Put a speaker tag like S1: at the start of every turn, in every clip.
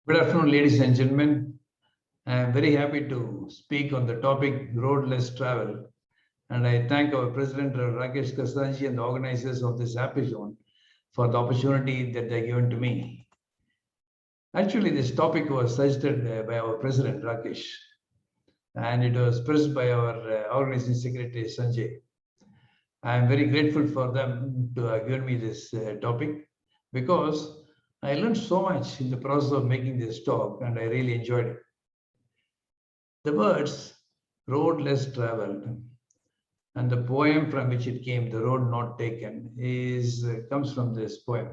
S1: Good afternoon, ladies and gentlemen. I am very happy to speak on the topic road less travel. And I thank our President Rakesh Kasanji and the organizers of this happy zone for the opportunity that they given to me. Actually, this topic was suggested by our President Rakesh, and it was pressed by our organizing secretary Sanjay. I am very grateful for them to have given me this topic because I learned so much in the process of making this talk, and I really enjoyed it. The words road less traveled and the poem from which it came, The Road Not Taken, comes from this poem.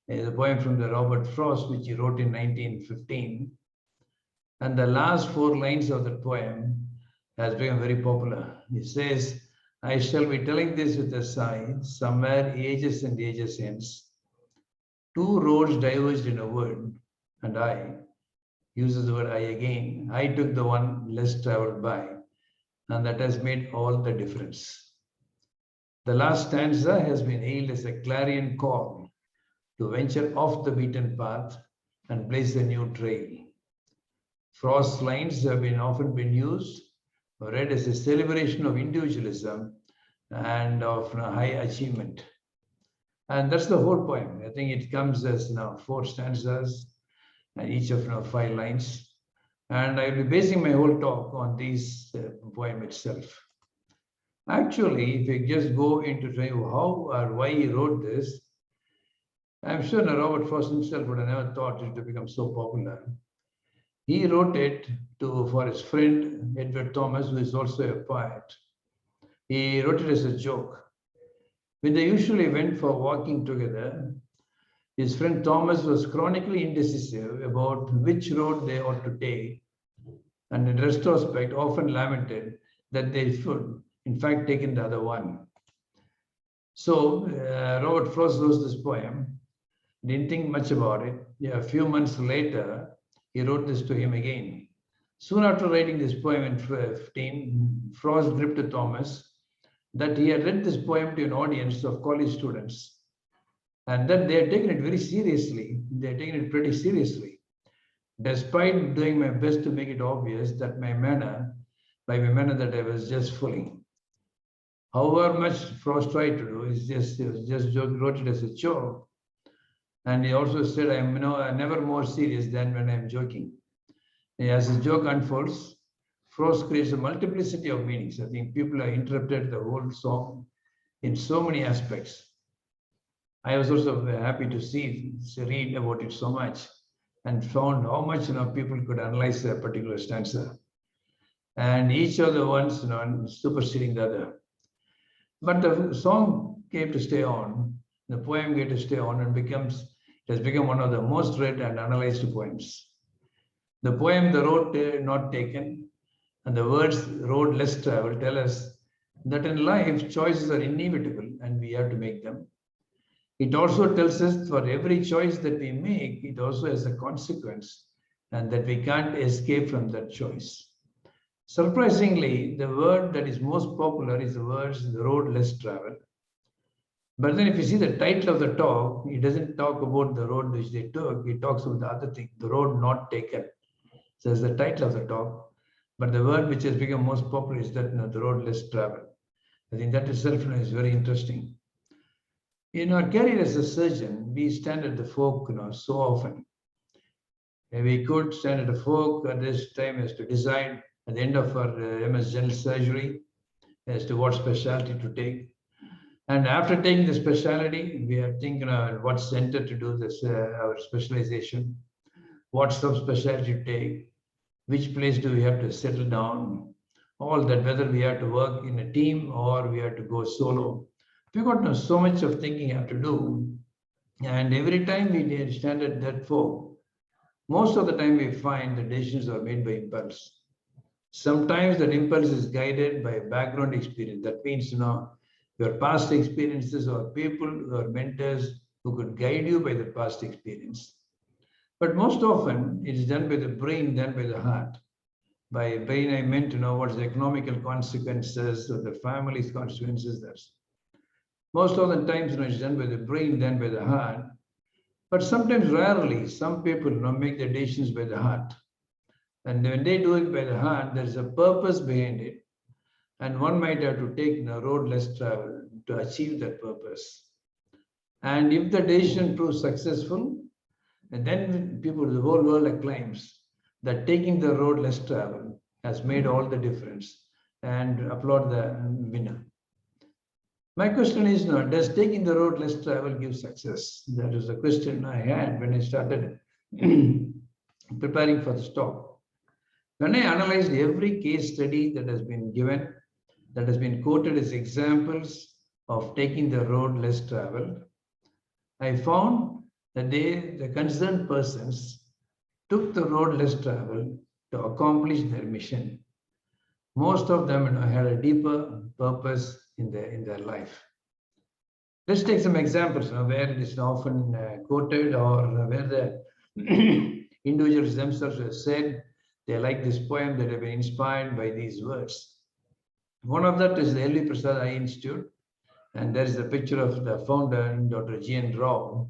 S1: It's a poem from the Robert Frost, which he wrote in 1915. And the last four lines of the poem has become very popular. He says, I shall be telling this with a sigh, somewhere ages and ages hence. Two roads diverged in a wood, and I, uses the word I again, I took the one less traveled by, and that has made all the difference. The last stanza has been hailed as a clarion call to venture off the beaten path and blaze a new trail. Frost's lines have often been used or read as a celebration of individualism and of high achievement. And that's the whole poem. I think it comes as four stanzas, and each of 5 lines. And I'll be basing my whole talk on this poem itself. Actually, if you just go into how or why he wrote this, I'm sure Robert Frost himself would have never thought it to become so popular. He wrote it for his friend Edward Thomas, who is also a poet. He wrote it as a joke. When they usually went for walking together, his friend Thomas was chronically indecisive about which road they ought to take, and in retrospect often lamented that they should, in fact, taken the other one. So Robert Frost wrote this poem, didn't think much about it. Yeah, a few months later, he wrote this to him again. Soon after writing this poem in 15, Frost gripped to Thomas that he had read this poem to an audience of college students, and that they had taken it very seriously. They had taken it pretty seriously, despite doing my best to make it obvious that by my manner that I was just fooling. However much Frost tried to do, he just wrote it as a joke. And he also said, I'm never more serious than when I'm joking. As his joke unfolds, Frost creates a multiplicity of meanings. I think people have interpreted the whole song in so many aspects. I was also happy to read about it so much and found how much people could analyze a particular stanza. And each of the ones superseding the other. But the song came to stay on, the poem came to stay on, and it has become one of the most read and analyzed poems. The poem, The Road Not Taken, and the words road less traveled tell us that in life, choices are inevitable and we have to make them. It also tells us for every choice that we make, it also has a consequence and that we can't escape from that choice. Surprisingly, the word that is most popular is the words the road less traveled. But then if you see the title of the talk, it doesn't talk about the road which they took, it talks about the other thing, the road not taken. So that's the title of the talk. But the word which has become most popular is that the road less traveled. I think that itself is very interesting. In our career as a surgeon, we stand at the fork so often. We could stand at the fork at this time as to decide at the end of our MS general surgery as to what specialty to take. And after taking the specialty, we are thinking what center to do this, our specialization, what subspecialty to take, which place do we have to settle down, all that, whether we have to work in a team or we have to go solo. We've got so much of thinking you have to do. And every time we stand at that fork, most of the time we find the decisions are made by impulse. Sometimes that impulse is guided by background experience. That means, your past experiences or people or mentors who could guide you by the past experience. But most often it is done by the brain than by the heart. By brain, I meant what's the economical consequences or the family's consequences. That's most of the times it's done by the brain than by the heart. But sometimes, rarely, some people make the decisions by the heart. And when they do it by the heart, there is a purpose behind it. And one might have to take a road less traveled to achieve that purpose. And if the decision proves successful, and then people, the whole world acclaims that taking the road less traveled has made all the difference and applaud the winner. My question is now, does taking the road less traveled give success? That is the question I had when I started preparing for this talk. When I analyzed every case study that has been given, that has been quoted as examples of taking the road less traveled, I found that the concerned persons took the road less traveled to accomplish their mission. Most of them had a deeper purpose in their life. Let's take some examples where it is often quoted, or where the individuals themselves have said they like this poem, that have been inspired by these words. One of that is the L.V. Prasad Eye Institute, and there is a picture of the founder, Dr. G.N. Rao.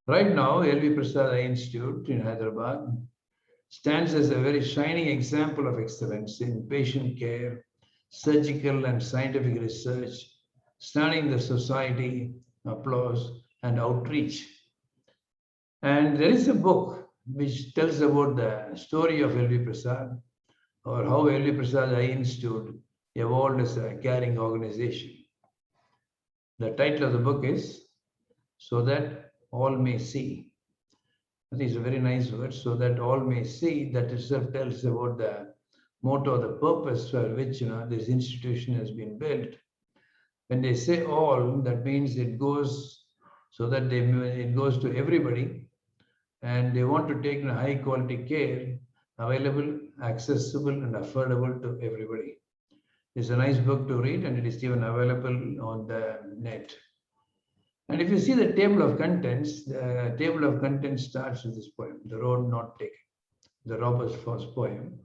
S1: Right now, L.V. Prasad Eye Institute in Hyderabad stands as a very shining example of excellence in patient care, surgical and scientific research, stunning the society, applause, and outreach. And there is a book which tells about the story of L.V. Prasad, or how L.V. Prasad Eye Institute evolved as a caring organization. The title of the book is So That All May See. I think it's a very nice word, so that all may see. That itself tells about the motto, the purpose for which this institution has been built. When they say all, that means it goes so that it goes to everybody, and they want to take high quality care available, accessible, and affordable to everybody. It's a nice book to read, and it is even available on the net. And if you see the table of contents, the table of contents starts with this poem, The Road Not Taken, the Robert Frost poem.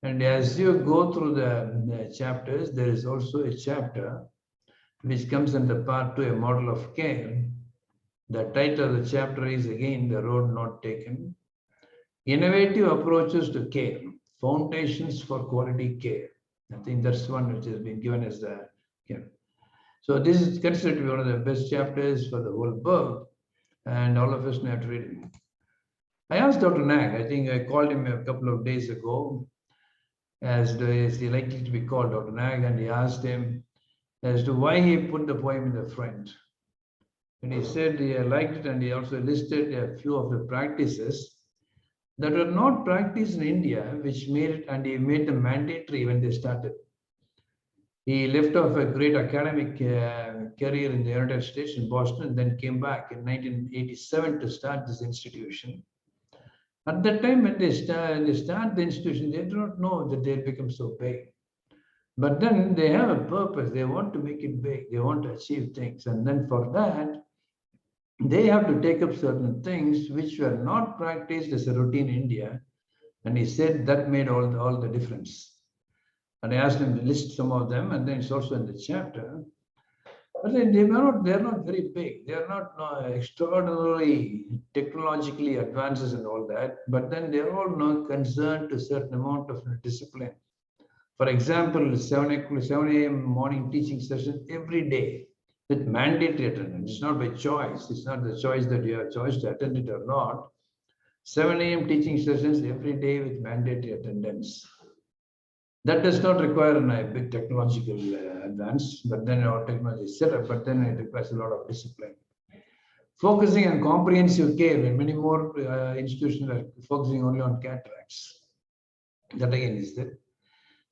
S1: And as you go through the chapters, there is also a chapter which comes under part 2, a model of care. The title of the chapter is again The Road Not Taken. Innovative approaches to care, foundations for quality care. I think that's one which has been given as the care. So this is considered to be one of the best chapters for the whole book, and all of us have to read it. I asked Dr. Nag, I think I called him a couple of days ago, as he likely to be called, Dr. Nag, and he asked him as to why he put the poem in the front. And he said he liked it, and he also listed a few of the practices that were not practiced in India, which made it, and he made them mandatory when they started. He left off a great academic career in the United States in Boston, and then came back in 1987 to start this institution. At that time, when they start the institution, they do not know that they'll become so big. But then they have a purpose. They want to make it big. They want to achieve things. And then for that, they have to take up certain things which were not practiced as a routine in India. And he said that made all the difference. And I asked him to list some of them, and then it's also in the chapter. But they're not very big. They're not extraordinarily technologically advances and all that. But then they're all not concerned to a certain amount of discipline. For example, 7 a.m. morning teaching session every day with mandatory attendance. It's not by choice. It's not the choice that you have choice to attend it or not. 7 a.m. teaching sessions every day with mandatory attendance. That does not require a big technological advance, but then our technology is set up, but then it requires a lot of discipline. Focusing on comprehensive care, when many more institutions are focusing only on cataracts. That again is there.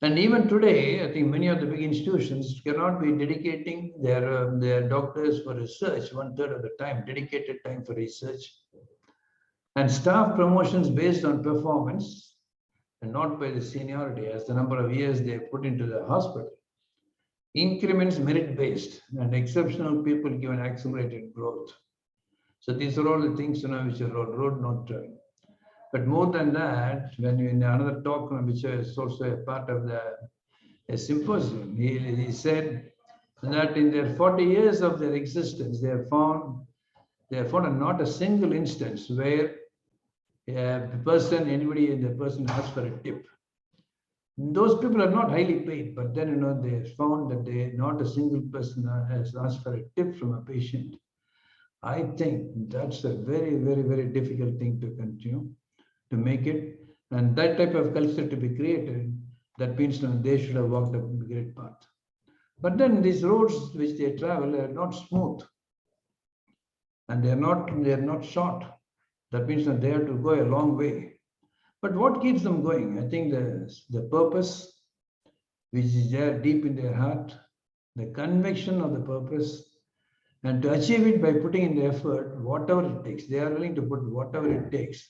S1: And even today, I think many of the big institutions cannot be dedicating their doctors for research 1/3 of the time, dedicated time for research. And staff promotions based on performance, and not by the seniority, as the number of years they put into the hospital. Increments merit-based, and exceptional people given accelerated growth. So these are all the things which are road not turned. But more than that, when you in another talk, which is also a part of a symposium, he said that in their 40 years of their existence, they have found They have found not a single instance where the person, anybody in the person asks for a tip. Those people are not highly paid, but then they found that not a single person has asked for a tip from a patient. I think that's a very, very, very difficult thing to continue to make it, and that type of culture to be created. That means they should have walked a great path. But then these roads which they travel are not smooth, and they are not short. That means that they have to go a long way. But what keeps them going? I think the purpose, which is there deep in their heart, the conviction of the purpose, and to achieve it by putting in the effort, whatever it takes. They are willing to put whatever it takes.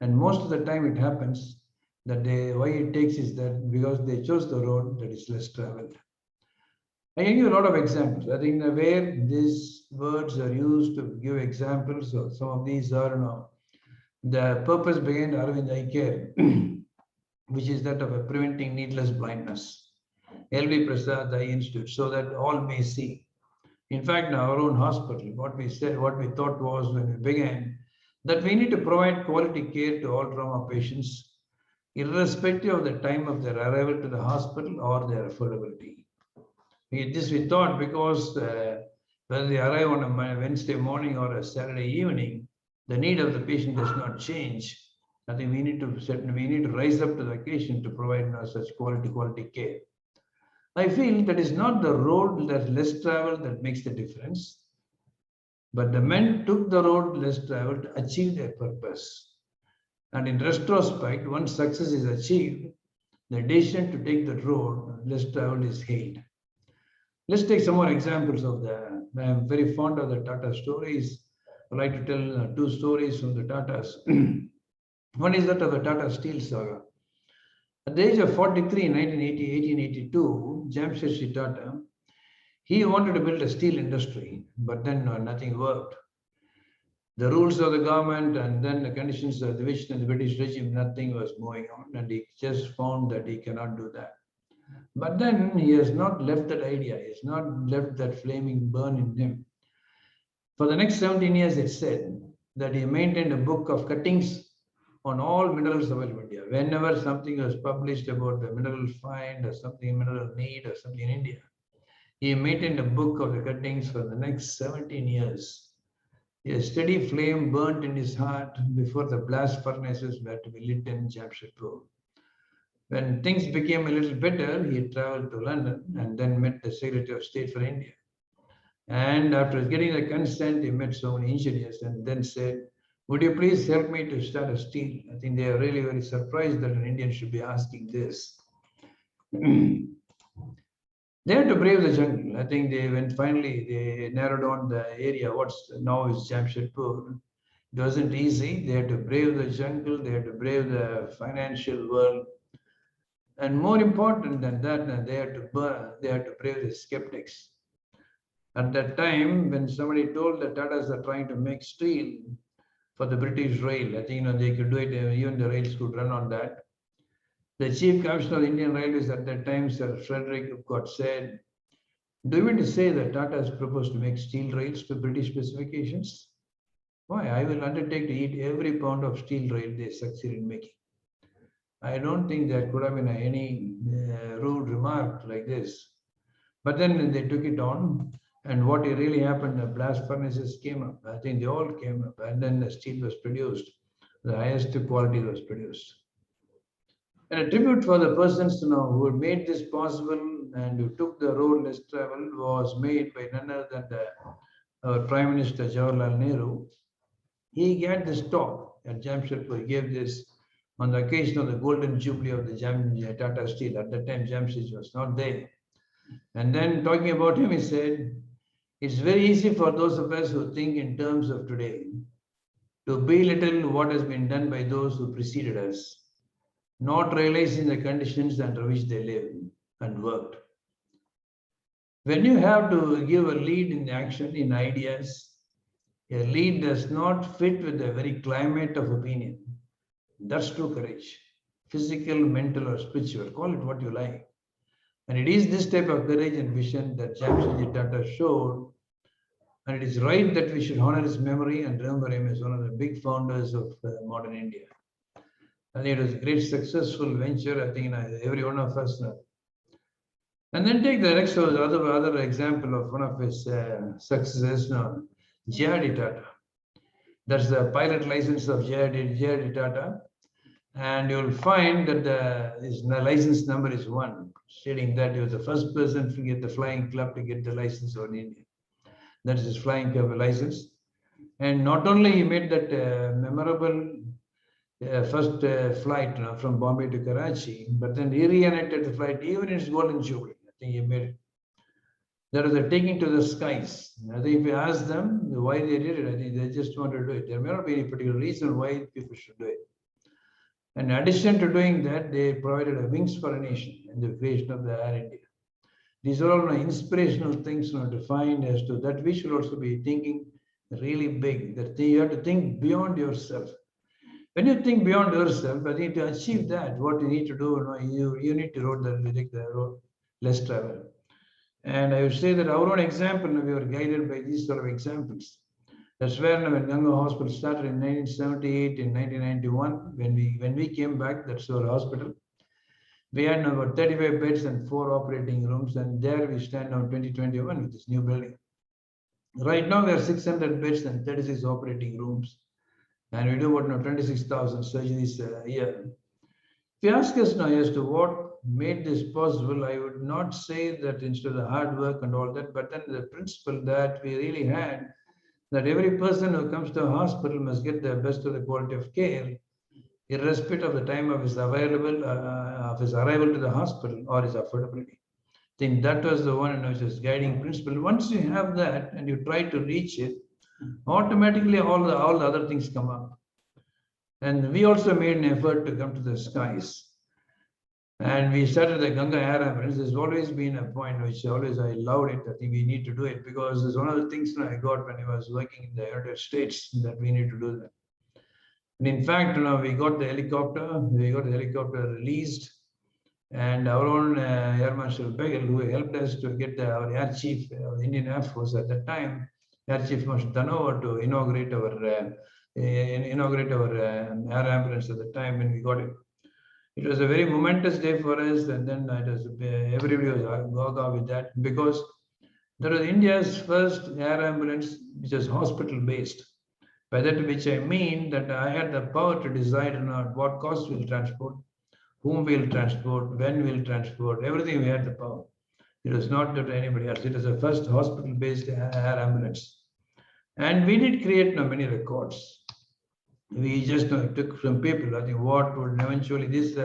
S1: And most of the time it happens that why it takes is that because they chose the road that is less traveled. I can give a lot of examples. I think where these words are used to give examples, so some of these are the purpose behind Arvind Eye Care, which is that of preventing needless blindness. LV Prasad Eye Institute, so that all may see. In fact, in our own hospital, what we thought was when we began, that we need to provide quality care to all trauma patients, irrespective of the time of their arrival to the hospital or their affordability. We thought because whether they arrive on a Wednesday morning or a Saturday evening, the need of the patient does not change. I think we need to rise up to the occasion to provide such quality care. I feel that is not the road that less traveled that makes the difference, but the men took the road less traveled to achieve their purpose. And in retrospect, once success is achieved, the decision to take that road less traveled is hailed. Let's take some more examples of I'm very fond of the Tata stories. I like to tell two stories from the Tatas. One is that of the Tata Steel Saga. At the age of 43 in 1882, Jamshedji Tata, he wanted to build a steel industry, but then nothing worked. The rules of the government and then the conditions of the the British regime, nothing was moving on, and he just found that he cannot do that. But then he has not left that idea, he has not left that flaming burn in him. For the next 17 years, it said that he maintained a book of cuttings on all minerals available in India. Whenever something was published about the mineral find or something mineral need or something in India, he maintained a book of the cuttings for the next 17 years. A steady flame burnt in his heart before the blast furnaces were to be lit in Jamshedpur. When things became a little better, he traveled to London and then met the Secretary of State for India. And after getting the consent, he met so many engineers and then said, "Would you please help me to start a steel?" I think they are really very surprised that an Indian should be asking this. They had to brave the jungle. I think they narrowed down the area, what's now is Jamshedpur. It wasn't easy. They had to brave the jungle, they had to brave the financial world. And more important than that, they had to brave the skeptics. At that time, when somebody told the Tatas are trying to make steel for the British rail, I think they could do it, even the rails could run on that. The Chief Commissioner of Indian Railways at that time, Sir Frederick, got said, "Do you mean to say that Tata has proposed to make steel rails to British specifications? Why, I will undertake to eat every pound of steel rail they succeed in making." I don't think there could have been any rude remark like this. But then they took it on, and what really happened, the blast furnaces came up. I think they all came up, and then the steel was produced. The highest quality was produced. And a tribute for the persons who made this possible and who took the road less traveled was made by none other than our Prime Minister Jawaharlal Nehru. He gave this talk at Jamshedpur. He gave this on the occasion of the Golden Jubilee of the Tata Steel. At that time, Jamshedji was not there. And then talking about him, he said, "It's very easy for those of us who think in terms of today to belittle what has been done by those who preceded us, not realizing the conditions under which they lived and worked. When you have to give a lead in action, in ideas, a lead does not fit with the very climate of opinion. That's true courage, physical, mental, or spiritual. Call it what you like. And it is this type of courage and vision that Jamshedji Tata showed And it is right that we should honor his memory and remember him as one of the big founders of modern India. I think it was a great successful venture. I think every one of us know. And then take the next other example of one of his successes, J.R.D. Tata. That's the pilot license of J.R.D. Tata. And you'll find that his license number is 1, stating that he was the first person to get the flying club to get the license in India. That is his flying club license. And not only he made that memorable first flight from Bombay to Karachi, but then he reenacted the flight even in his golden jubilee. I think he made it. That was the taking to the skies. I think if you ask them why they did it, I think they just want to do it. There may not be any particular reason why people should do it. And in addition to doing that, they provided a wings for a nation in the creation of the Air India. These are all inspirational things to find as to that we should also be thinking really big, that you have to think beyond yourself. When you think beyond yourself, I think to achieve that, what you need to do, you need to take the road less travel. And I would say that our own example, we were guided by these sort of examples. That's where when Ganga Hospital started in 1978, in 1991, when we came back, that's our hospital. We had about 35 beds and 4 operating rooms, and there we stand now 2021 with this new building. Right now, we have 600 beds and 36 operating rooms, and we do about 26,000 surgeries a year. If you ask us now as to what made this possible, I would not say that instead of the hard work and all that, but then the principle that we really had, that every person who comes to a hospital must get the best of the quality of care, irrespective of the time of his arrival to the hospital or his affordability. I think that was the one which was guiding principle. Once you have that and you try to reach it, automatically all the other things come up. And we also made an effort to come to the skies. And we started the Ganga Air Ambulance. There's always been a point which always I loved it. I think we need to do it because it's one of the things I got when I was working in the United States, that we need to do that. And in fact, we got the helicopter. We got the helicopter released, and our own Air Marshal Begel, who helped us to get our Air Chief of the Indian Air Force at that time, Air Chief Marshal Tanoa, to inaugurate our air ambulance at the time when we got it. It was a very momentous day for us, and then everybody was gaga with that because that was India's first air ambulance, which was hospital-based. By that which I mean that I had the power to decide on what cost we'll transport, whom we'll transport, when we'll transport, everything we had the power. It was not to anybody else. It was the first hospital-based air ambulance. And we did create many records. We just took from people, I think what would eventually this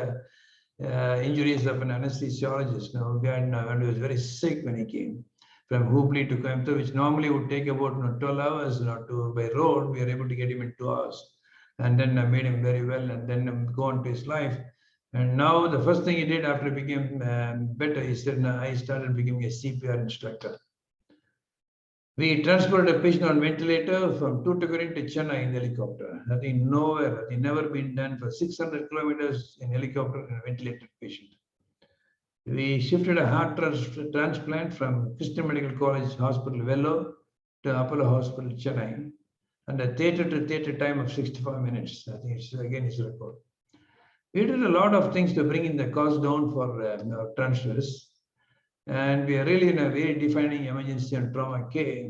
S1: injuries of an anesthesiologist. When he was very sick when he came from Hubli to Coimbatore, which normally would take about 12 hours by road, we were able to get him in 2 hours. And then I made him very well and then go on to his life. And now the first thing he did after he became better, he said, I started becoming a CPR instructor. We transported a patient on ventilator from Tuticorin to Chennai in the helicopter. Nothing, nowhere, nothing, never been done for 600 kilometers in helicopter in a ventilated patient. We shifted a heart transplant from Christian Medical College Hospital, Vellore, to Apollo Hospital, Chennai, and a theater-to-theater time of 65 minutes. I think it's a record. We did a lot of things to bring in the cost down for transfers. And we are really in a very defining emergency and trauma care.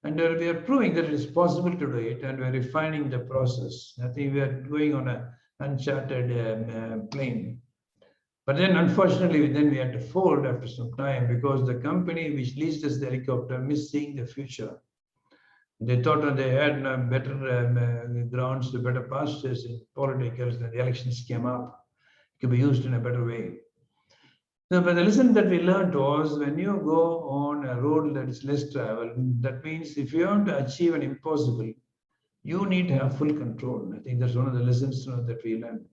S1: And we are proving that it is possible to do it, and we're refining the process. I think we are going on an uncharted plane. But then, unfortunately, we had to fold after some time because the company which leased us the helicopter missed seeing the future. They thought that they had better grounds, better pastures in politics, and the elections came up. It could be used in a better way. So, but the lesson that we learned was when you go on a road that is less traveled, that means if you want to achieve an impossible, you need to have full control. I think that's one of the lessons that we learned.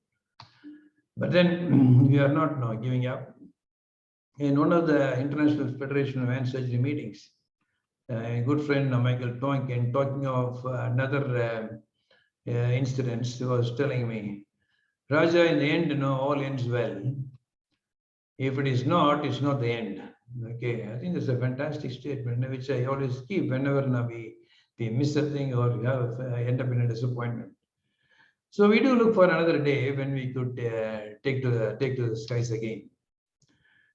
S1: But then we are not giving up. In one of the International Federation of Hand Surgery meetings, a good friend, Michael Tonkin, talking of another incident, was telling me, Raja, in the end, all ends well. If it is not, it's not the end. Okay, I think that's a fantastic statement, which I always keep whenever now we miss a thing or we have end up in a disappointment. So we do look for another day when we could take to the skies again.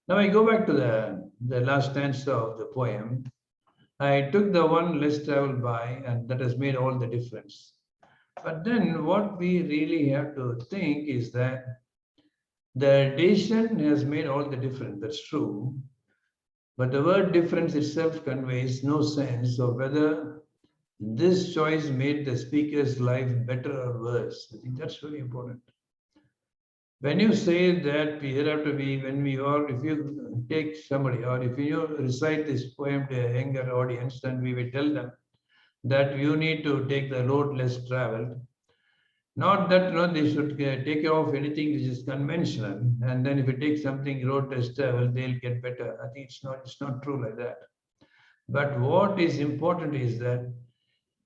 S1: Now I go back to the last stanza of the poem. I took the one less traveled by, and that has made all the difference. But then what we really have to think is that the decision has made all the difference. That's true. But the word difference itself conveys no sense of whether this choice made the speaker's life better or worse. I think that's very important. When you say that we have to be, when we are, if you take somebody or if you recite this poem to a younger audience, then we will tell them that you need to take the road less traveled. Not that they should take care of anything which is conventional, and then if you take something road less traveled, they'll get better. I think it's not true like that. But what is important is that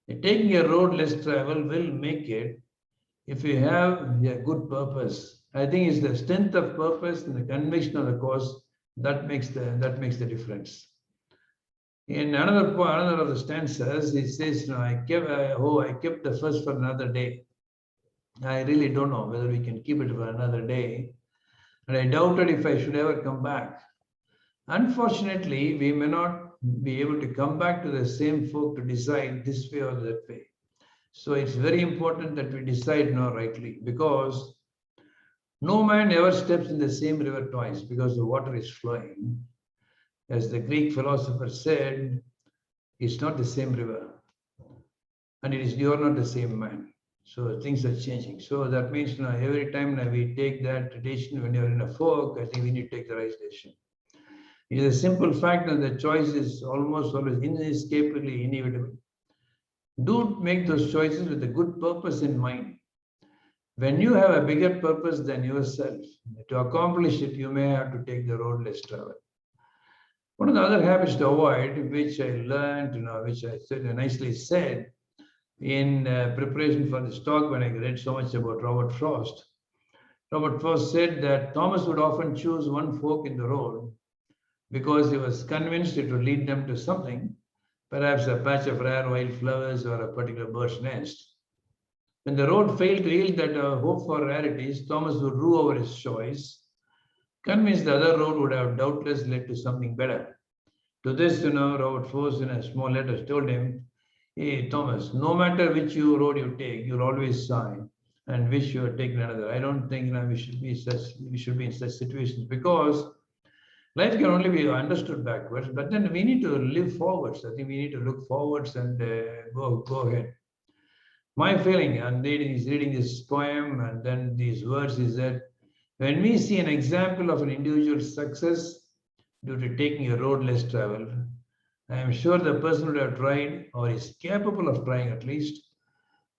S1: taking a road less travel will make it if you have a good purpose. I think it's the strength of purpose and the conviction of the cause that makes the difference. In another of the stanzas, it says, I kept the first for another day. I really don't know whether we can keep it for another day. And I doubted if I should ever come back. Unfortunately, we may not be able to come back to the same folk to decide this way or that way. So it's very important that we decide now rightly, because no man ever steps in the same river twice because the water is flowing. As the Greek philosopher said, it's not the same river. And you are not the same man. So things are changing. So that means every time we take that decision when you're in a folk, I think we need to take the right decision. It is a simple fact that the choice is almost always inescapably inevitable. Do make those choices with a good purpose in mind. When you have a bigger purpose than yourself, to accomplish it, you may have to take the road less traveled. One of the other habits to avoid, which I learned, which I nicely said in preparation for this talk when I read so much about Robert Frost. Robert Frost said that Thomas would often choose one fork in the road because he was convinced it would lead them to something, perhaps a patch of rare wild flowers or a particular bird's nest. When the road failed to yield that hope for rarities, Thomas would rue over his choice, convinced the other road would have doubtless led to something better. To this, Robert Frost in a small letter told him, hey, Thomas, no matter which road you take, you'll always sigh and wish you had taken another. I don't think we should be in such situations, because life can only be understood backwards, but then we need to live forwards. I think we need to look forwards and go ahead. My feeling on reading this poem and then these words is that when we see an example of an individual's success due to taking a road less traveled, I am sure the person would have tried, or is capable of trying at least,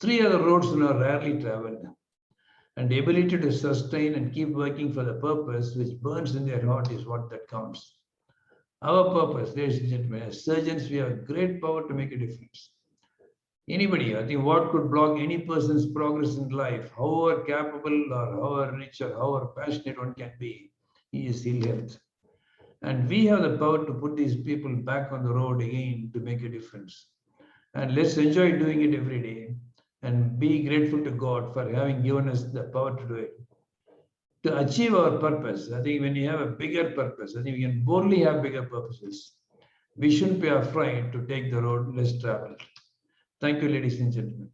S1: 3 other roads rarely traveled. And the ability to sustain and keep working for the purpose which burns in their heart is what that counts. Our purpose, ladies and gentlemen, as surgeons, we have great power to make a difference. Anybody, I think what could block any person's progress in life, however capable or however rich or however passionate one can be, is ill health. And we have the power to put these people back on the road again to make a difference. And let's enjoy doing it every day and be grateful to God for having given us the power to do it. To achieve our purpose, I think when you have a bigger purpose, I think we can boldly have bigger purposes. We shouldn't be afraid to take the road less traveled. Thank you, ladies and gentlemen.